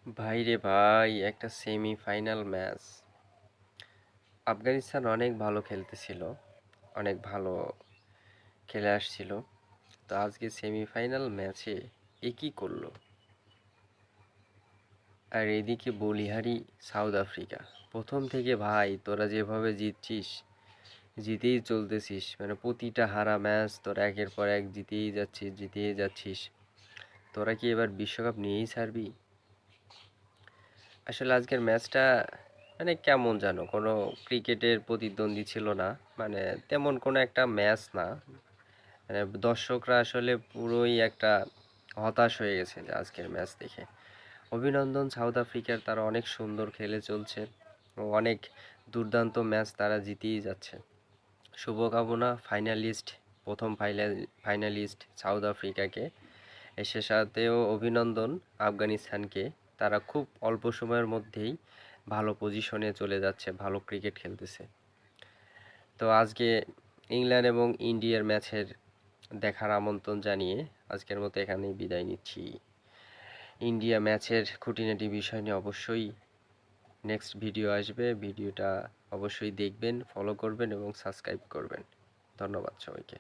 ভাই রে ভাই, একটা সেমিফাইনাল ম্যাচ। আফগানিস্তান অনেক ভালো খেলতেছিল, অনেক ভালো খেলে আসছিল। তো আজকে সেমিফাইনাল ম্যাচে কি করলো! আর এদিকে বলিহারি সাউথ আফ্রিকা। প্রথম থেকে ভাই তোরা যেভাবে জিতছিস, জিতেই চলতেছিস, মানে প্রতিটা হারা ম্যাচ তোরা একের পর এক জিতেই যাচ্ছিস। তোরা কি এবার বিশ্বকাপ নিয়েই ছাড়বি? আসলে আজকের ম্যাচটা মানে কেমন জানো, কোনো ক্রিকেটের প্রতিদ্বন্দ্বী ছিল না। মানে তেমন কোনো একটা ম্যাচ না। মানে দর্শকরা আসলে পুরোই একটা হতাশ হয়ে গেছে যে আজকের ম্যাচ দেখে। অভিনন্দন সাউথ আফ্রিকার, তারা অনেক সুন্দর খেলে চলছে ও অনেক দুর্দান্ত ম্যাচ তারা জিতেই যাচ্ছে। শুভকামনা ফাইনালিস্ট, প্রথম ফাইনালিস্ট সাউথ আফ্রিকাকে। সে সাথেও অভিনন্দন আফগানিস্তানকে। তারা খুব অল্প সময়ের মধ্যেই ভালো পজিশনে চলে যাচ্ছে, ভালো ক্রিকেট খেলতেছে। তো আজকে ইংল্যান্ড এবং ইন্ডিয়ার ম্যাচের দেখার আমন্ত্রণ জানিয়ে আজকের মতো এখানেই বিদায় নিচ্ছি। ইন্ডিয়া ম্যাচের খুঁটিনাটি বিষয় নিয়ে অবশ্যই নেক্সট ভিডিও আসবে। ভিডিওটা অবশ্যই দেখবেন, ফলো করবেন এবং সাবস্ক্রাইব করবেন। ধন্যবাদ সবাইকে।